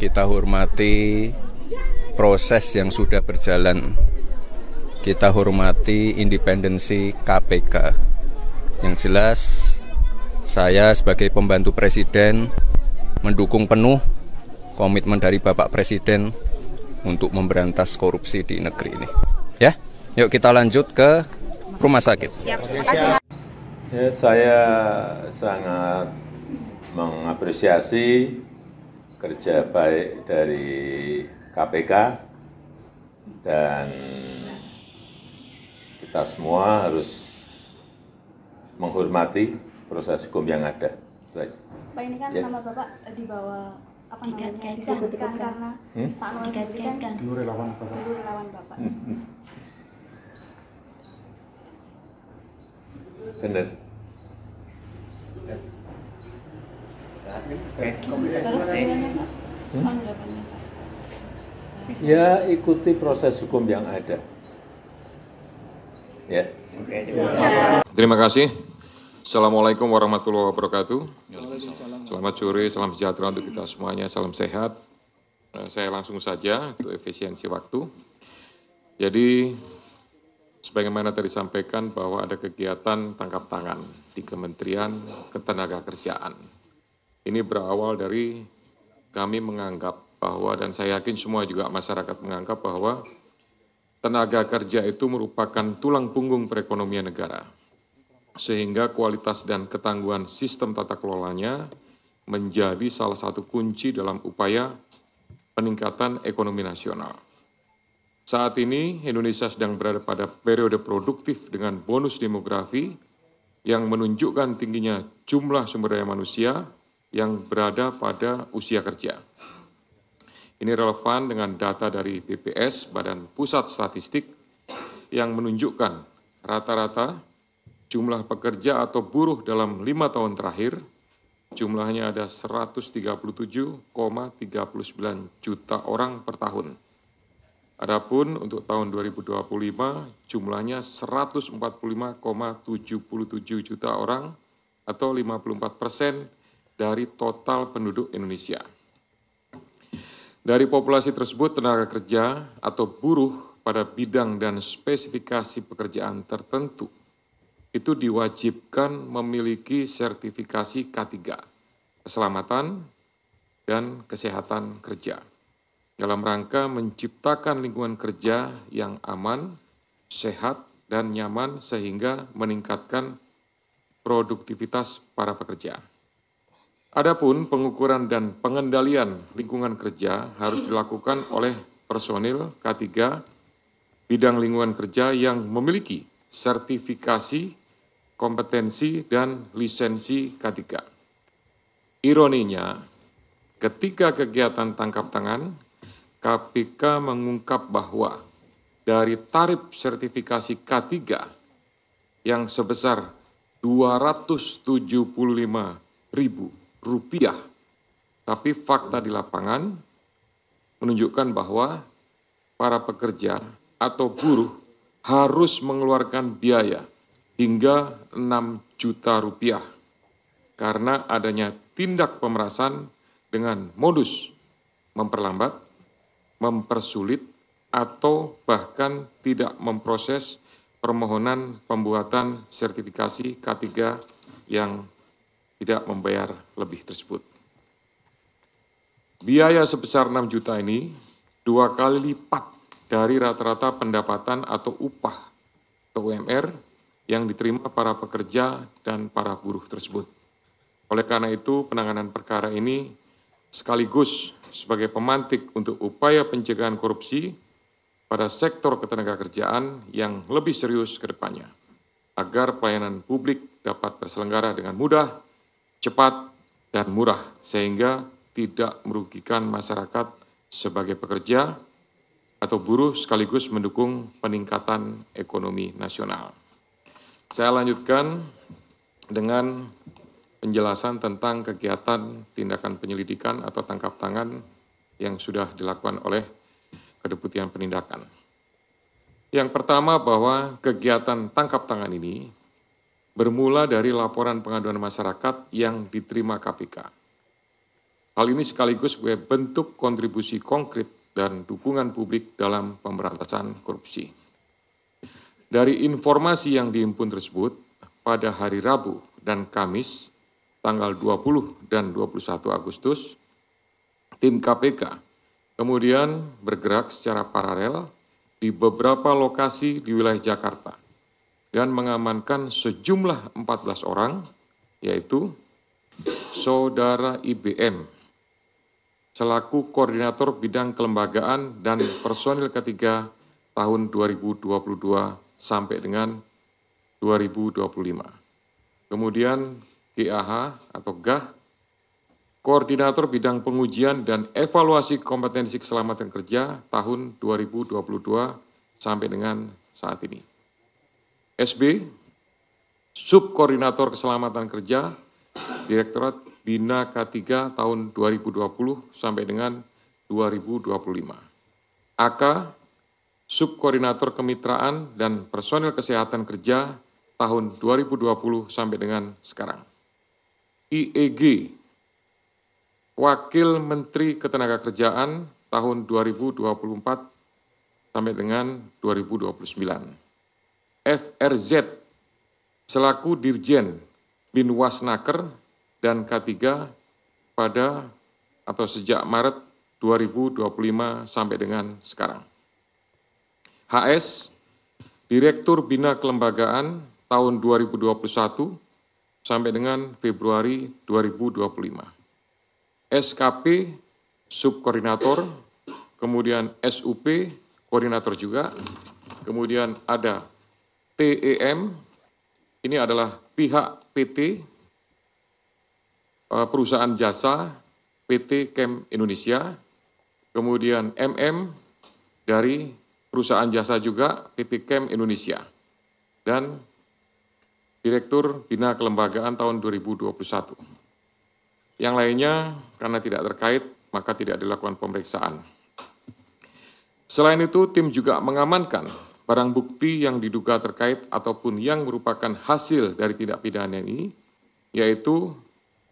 Kita hormati proses yang sudah berjalan. Kita hormati independensi KPK. Yang jelas, saya sebagai pembantu Presiden mendukung penuh komitmen dari Bapak Presiden untuk memberantas korupsi di negeri ini. Ya, yuk kita lanjut ke rumah sakit. Siap, terima kasih. Ya, saya sangat mengapresiasi kerja baik dari KPK dan kita semua harus menghormati proses hukum yang ada. Pak, ini kan nama Bapak di bawah apa namanya disebutkan karena Pak Noel sendiri kan dulu relawan Bapak. Benar. Terus gimana Pak? Tanggapannya Pak? Ya, ikuti proses hukum yang ada. Ya. Terima kasih. Assalamualaikum warahmatullahi wabarakatuh. Selamat sore, salam sejahtera untuk kita semuanya, salam sehat. Saya langsung saja untuk efisiensi waktu. Jadi, sebagaimana tadi disampaikan bahwa ada kegiatan tangkap tangan di Kementerian Ketenagakerjaan. Ini berawal dari kami menganggap bahwa, dan saya yakin semua juga masyarakat menganggap bahwa tenaga kerja itu merupakan tulang punggung perekonomian negara. Sehingga kualitas dan ketangguhan sistem tata kelolanya menjadi salah satu kunci dalam upaya peningkatan ekonomi nasional. Saat ini Indonesia sedang berada pada periode produktif dengan bonus demografi yang menunjukkan tingginya jumlah sumber daya manusia yang berada pada usia kerja. Ini relevan dengan data dari BPS, Badan Pusat Statistik, yang menunjukkan rata-rata jumlah pekerja atau buruh dalam 5 tahun terakhir, jumlahnya ada 137,39 juta orang per tahun. Adapun untuk tahun 2025 jumlahnya 145,77 juta orang atau 54% dari total penduduk Indonesia. Dari populasi tersebut, tenaga kerja atau buruh pada bidang dan spesifikasi pekerjaan tertentu itu diwajibkan memiliki sertifikasi K3, keselamatan dan kesehatan kerja, dalam rangka menciptakan lingkungan kerja yang aman, sehat, dan nyaman sehingga meningkatkan produktivitas para pekerja. Adapun pengukuran dan pengendalian lingkungan kerja harus dilakukan oleh personil K3 bidang lingkungan kerja yang memiliki sertifikasi, kompetensi, dan lisensi K3. Ironinya, ketika kegiatan tangkap tangan, KPK mengungkap bahwa dari tarif sertifikasi K3 yang sebesar Rp275.000, tapi fakta di lapangan menunjukkan bahwa para pekerja atau buruh harus mengeluarkan biaya hingga Rp6 juta karena adanya tindak pemerasan dengan modus memperlambat, mempersulit, atau bahkan tidak memproses permohonan pembuatan sertifikasi K3 yang tidak membayar lebih tersebut. Biaya sebesar 6 juta ini 2 kali lipat dari rata-rata pendapatan atau upah atau UMR yang diterima para pekerja dan para buruh tersebut. Oleh karena itu, penanganan perkara ini sekaligus sebagai pemantik untuk upaya pencegahan korupsi pada sektor ketenagakerjaan yang lebih serius ke depannya, agar pelayanan publik dapat terselenggara dengan mudah, cepat, dan murah, sehingga tidak merugikan masyarakat sebagai pekerja atau buruh sekaligus mendukung peningkatan ekonomi nasional. Saya lanjutkan dengan penjelasan tentang kegiatan tindakan penyelidikan atau tangkap tangan yang sudah dilakukan oleh Kedeputian Penindakan. Yang pertama bahwa kegiatan tangkap tangan ini bermula dari laporan pengaduan masyarakat yang diterima KPK. Hal ini sekaligus sebagai bentuk kontribusi konkret dan dukungan publik dalam pemberantasan korupsi. Dari informasi yang dihimpun tersebut, pada hari Rabu dan Kamis, tanggal 20 dan 21 Agustus, tim KPK kemudian bergerak secara paralel di beberapa lokasi di wilayah Jakarta dan mengamankan sejumlah 14 orang, yaitu Saudara IBM, selaku Koordinator Bidang Kelembagaan dan Personil ketiga tahun 2022 sampai dengan 2025. Kemudian GAH atau GAH, Koordinator Bidang Pengujian dan Evaluasi Kompetensi Keselamatan Kerja tahun 2022 sampai dengan saat ini. SB, Subkoordinator Keselamatan Kerja, Direktorat Bina K3 tahun 2020 sampai dengan 2025. AK, Subkoordinator Kemitraan dan Personil Kesehatan Kerja tahun 2020 sampai dengan sekarang. IEG, Wakil Menteri Ketenagakerjaan tahun 2024 sampai dengan 2029. FRZ, selaku Dirjen Binwasnaker dan K3 pada atau sejak Maret 2025 sampai dengan sekarang. HS, Direktur Bina Kelembagaan tahun 2021 sampai dengan Februari 2025. SKP, Subkoordinator, kemudian SUP, Koordinator juga, kemudian ada TEM, ini adalah pihak PT, perusahaan jasa PT Chem Indonesia, kemudian MM dari perusahaan jasa juga PT Chem Indonesia, dan Direktur Bina Kelembagaan tahun 2021. Yang lainnya karena tidak terkait maka tidak dilakukan pemeriksaan. Selain itu, tim juga mengamankan barang bukti yang diduga terkait ataupun yang merupakan hasil dari tindak pidana ini, yaitu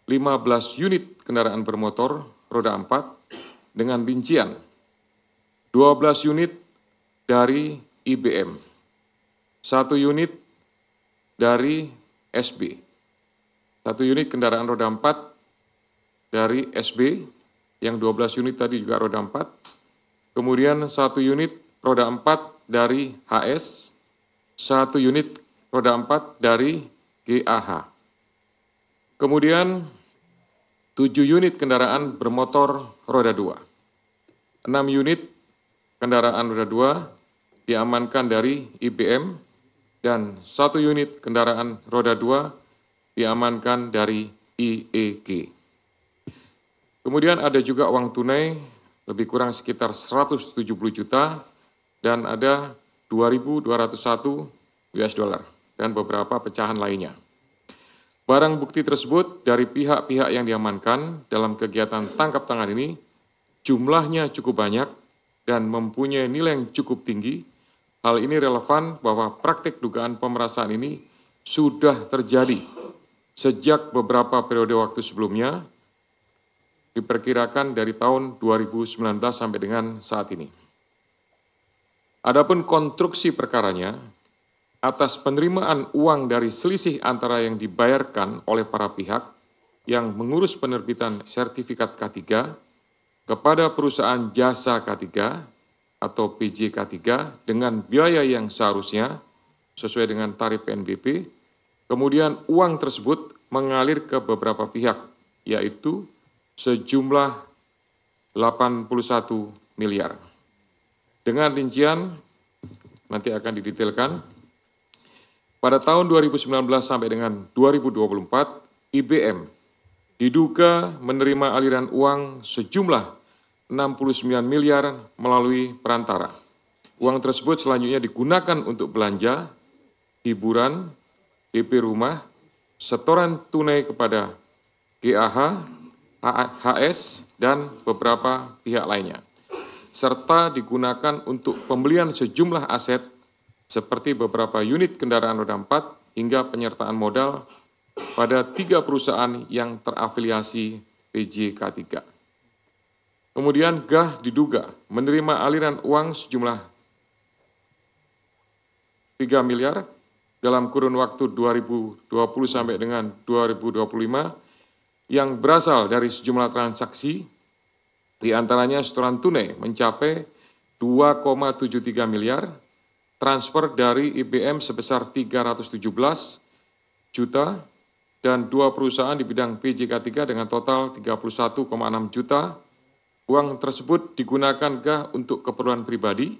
15 unit kendaraan bermotor roda 4 dengan rincian 12 unit dari IBM, 1 unit dari SB, 1 unit kendaraan roda 4 dari SB, yang 12 unit tadi juga roda 4, kemudian 1 unit roda 4 dari HS, 1 unit roda 4 dari GAH. Kemudian 7 unit kendaraan bermotor roda 2. 6 unit kendaraan roda 2 diamankan dari IBM dan 1 unit kendaraan roda 2 diamankan dari IEG. Kemudian ada juga uang tunai lebih kurang sekitar 170 juta dan ada 2.201 US dollar dan beberapa pecahan lainnya. Barang bukti tersebut dari pihak-pihak yang diamankan dalam kegiatan tangkap tangan ini jumlahnya cukup banyak dan mempunyai nilai yang cukup tinggi. Hal ini relevan bahwa praktik dugaan pemerasan ini sudah terjadi sejak beberapa periode waktu sebelumnya, diperkirakan dari tahun 2019 sampai dengan saat ini. Adapun konstruksi perkaranya, atas penerimaan uang dari selisih antara yang dibayarkan oleh para pihak yang mengurus penerbitan sertifikat K3 kepada perusahaan jasa K3 atau PJK3 dengan biaya yang seharusnya sesuai dengan tarif PNBP, kemudian uang tersebut mengalir ke beberapa pihak, yaitu sejumlah 81 miliar. Dengan rincian nanti akan didetailkan. Pada tahun 2019 sampai dengan 2024, IBM diduga menerima aliran uang sejumlah 69 miliar melalui perantara. Uang tersebut selanjutnya digunakan untuk belanja, hiburan, DP rumah, setoran tunai kepada GAH, HS, dan beberapa pihak lainnya, serta digunakan untuk pembelian sejumlah aset seperti beberapa unit kendaraan roda 4 hingga penyertaan modal pada 3 perusahaan yang terafiliasi PJK3. Kemudian GAH diduga menerima aliran uang sejumlah 3 miliar dalam kurun waktu 2020 sampai dengan 2025 yang berasal dari sejumlah transaksi, di antaranya setoran tunai mencapai 2,73 miliar, transfer dari IBM sebesar 317 juta, dan 2 perusahaan di bidang PJK3 dengan total 31,6 juta. Uang tersebut digunakan GAH untuk keperluan pribadi,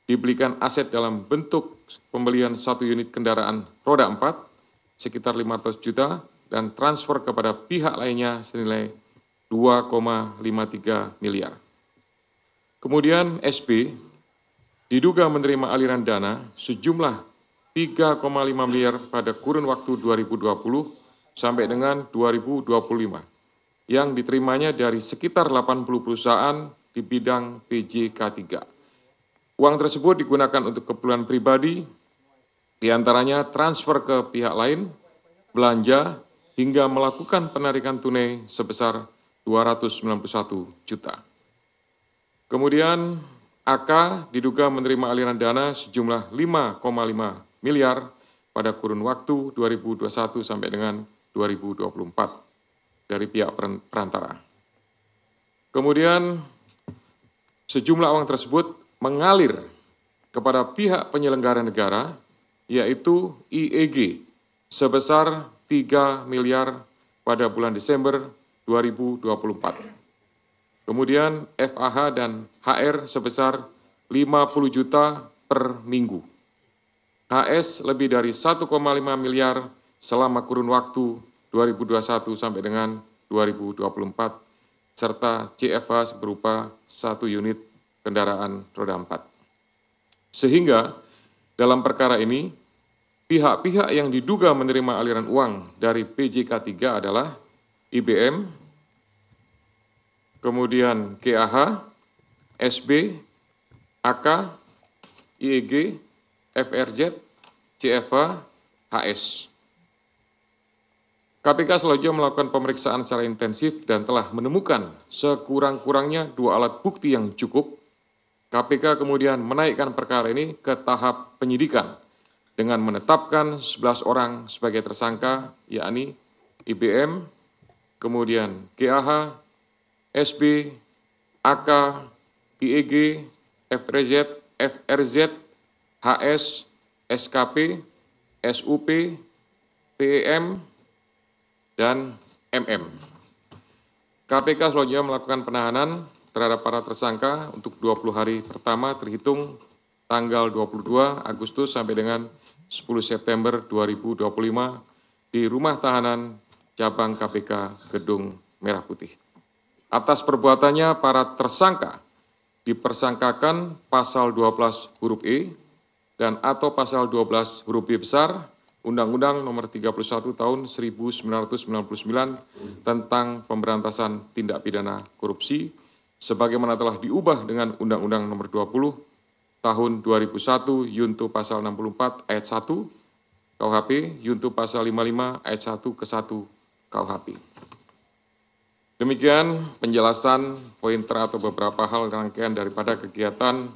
dibelikan aset dalam bentuk pembelian 1 unit kendaraan roda 4, sekitar 500 juta, dan transfer kepada pihak lainnya senilai 2,53 miliar. Kemudian SB diduga menerima aliran dana sejumlah 3,5 miliar pada kurun waktu 2020 sampai dengan 2025 yang diterimanya dari sekitar 80 perusahaan di bidang PJK3. Uang tersebut digunakan untuk keperluan pribadi, diantaranya transfer ke pihak lain, belanja, hingga melakukan penarikan tunai sebesar 291 juta. Kemudian AK diduga menerima aliran dana sejumlah 5,5 miliar pada kurun waktu 2021 sampai dengan 2024 dari pihak perantara. Kemudian sejumlah uang tersebut mengalir kepada pihak penyelenggara negara, yaitu IEG, sebesar 3 miliar pada bulan Desember 2024. Kemudian FAH dan HR sebesar 50 juta per minggu. HS lebih dari 1,5 miliar selama kurun waktu 2021 sampai dengan 2024, serta CFH berupa 1 unit kendaraan roda 4. Sehingga dalam perkara ini, pihak-pihak yang diduga menerima aliran uang dari PJK3 adalah IBM, kemudian GAH, SB, AK, IEG, FRZ, CFH, HS. KPK selanjutnya melakukan pemeriksaan secara intensif dan telah menemukan sekurang-kurangnya 2 alat bukti yang cukup. KPK kemudian menaikkan perkara ini ke tahap penyidikan dengan menetapkan 11 orang sebagai tersangka, yakni IBM, kemudian GAH, SB, AK, IEG, FRZ, HS, SKP, SUP, PEM, dan MM. KPK selanjutnya melakukan penahanan terhadap para tersangka untuk 20 hari pertama terhitung tanggal 22 Agustus sampai dengan 10 September 2025 di Rumah Tahanan Cabang KPK Gedung Merah Putih. Atas perbuatannya, para tersangka dipersangkakan pasal 12 huruf E dan atau pasal 12 huruf B besar Undang-Undang Nomor 31 Tahun 1999 tentang Pemberantasan Tindak Pidana Korupsi, sebagaimana telah diubah dengan Undang-Undang Nomor 20 Tahun 2001 Yunto Pasal 64 Ayat 1 KUHP, Yunto Pasal 55 Ayat 1 ke 1 KUHP. Demikian penjelasan pointer atau beberapa hal rangkaian daripada kegiatan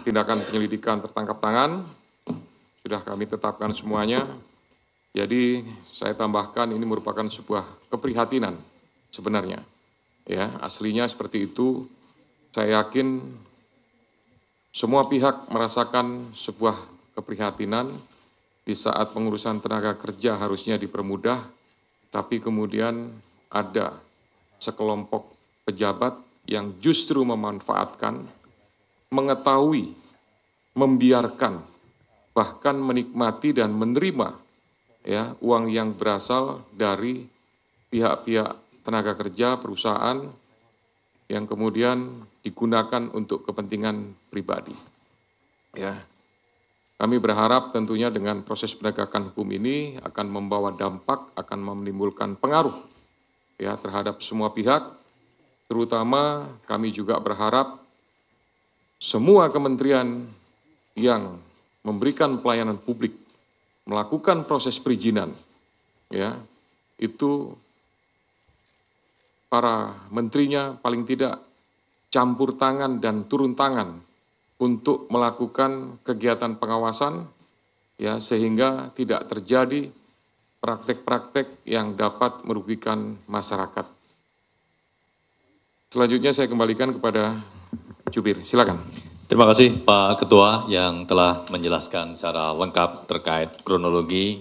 tindakan penyelidikan tertangkap tangan. Sudah kami tetapkan semuanya. Jadi saya tambahkan ini merupakan sebuah keprihatinan sebenarnya. Ya, aslinya seperti itu. Saya yakin semua pihak merasakan sebuah keprihatinan di saat pengurusan tenaga kerja harusnya dipermudah, tapi kemudian ada sekelompok pejabat yang justru memanfaatkan, mengetahui, membiarkan, bahkan menikmati dan menerima ya uang yang berasal dari pihak-pihak tenaga kerja perusahaan yang kemudian digunakan untuk kepentingan pribadi. Ya, kami berharap tentunya dengan proses penegakan hukum ini akan membawa dampak, akan menimbulkan pengaruh ya terhadap semua pihak. Terutama kami juga berharap semua kementerian yang memberikan pelayanan publik, melakukan proses perizinan, ya, itu para menterinya paling tidak campur tangan dan turun tangan untuk melakukan kegiatan pengawasan, ya, sehingga tidak terjadi praktek-praktek yang dapat merugikan masyarakat. Selanjutnya saya kembalikan kepada Jubir, silakan. Terima kasih Pak Ketua yang telah menjelaskan secara lengkap terkait kronologi.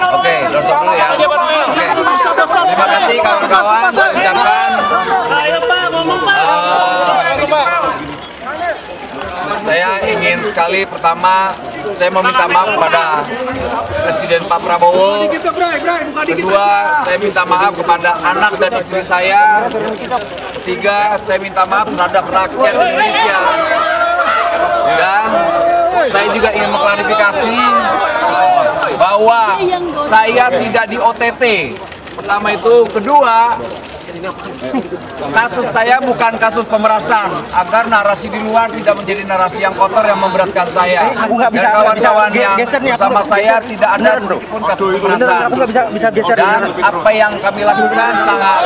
Oke, doorstop dulu ya. Oke. Terima kasih kawan-kawan. Ucapkan saya ingin sekali pertama saya meminta maaf kepada Presiden Pak Prabowo. Kedua, saya minta maaf kepada anak dan istri saya. Ketiga, saya minta maaf terhadap rakyat Indonesia. Dan saya juga ingin mengklarifikasi bahwa saya tidak di OTT. Pertama itu. Kedua, kasus saya bukan kasus pemerasan, agar narasi di luar tidak menjadi narasi yang kotor yang memberatkan saya. Dan kawan-kawan yang bersama saya tidak ada sedikitpun kasus pemerasan. Dan apa yang kami lakukan sangat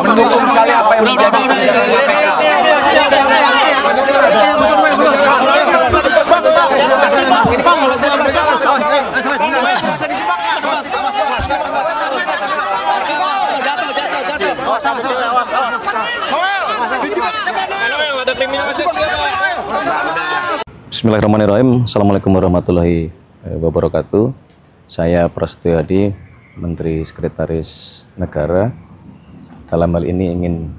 mendukung sekali apa yang menjadi kebijakan KPK. Bismillahirrahmanirrahim. Assalamualaikum warahmatullahi wabarakatuh. Saya Prasetyo Adi, Menteri Sekretaris Negara. Dalam hal ini ingin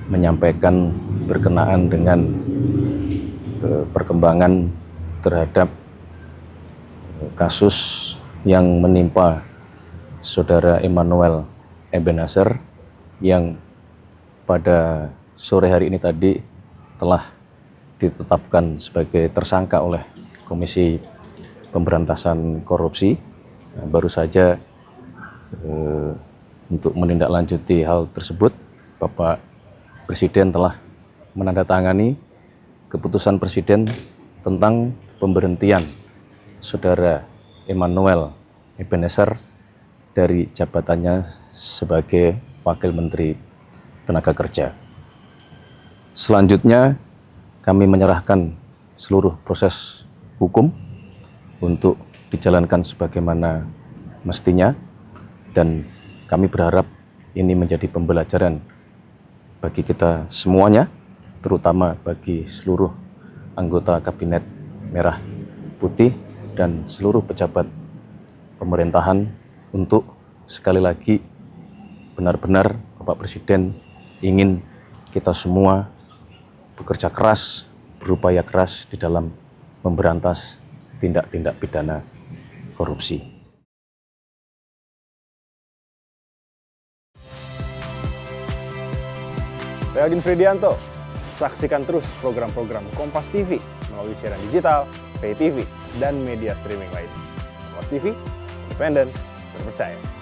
menyampaikan berkenaan dengan perkembangan terhadap kasus yang menimpa Saudara Emmanuel Ebenezer yang pada sore hari ini tadi telah ditetapkan sebagai tersangka oleh Komisi Pemberantasan Korupsi. Baru saja untuk menindaklanjuti hal tersebut, Bapak Presiden telah menandatangani keputusan Presiden tentang pemberhentian Saudara Emmanuel Ebenezer dari jabatannya sebagai Wakil Menteri Tenaga Kerja. Selanjutnya kami menyerahkan seluruh proses hukum untuk dijalankan sebagaimana mestinya, dan kami berharap ini menjadi pembelajaran bagi kita semuanya, terutama bagi seluruh anggota Kabinet Merah Putih dan seluruh pejabat pemerintahan untuk sekali lagi benar-benar Bapak Presiden ingin kita semua bekerja keras, berupaya keras di dalam memberantas tindak-tindak pidana korupsi. Saya Agin Fridianto. Saksikan terus program-program Kompas TV melalui siaran digital, pay TV, dan media streaming lain. Kompas TV, independen, terpercaya.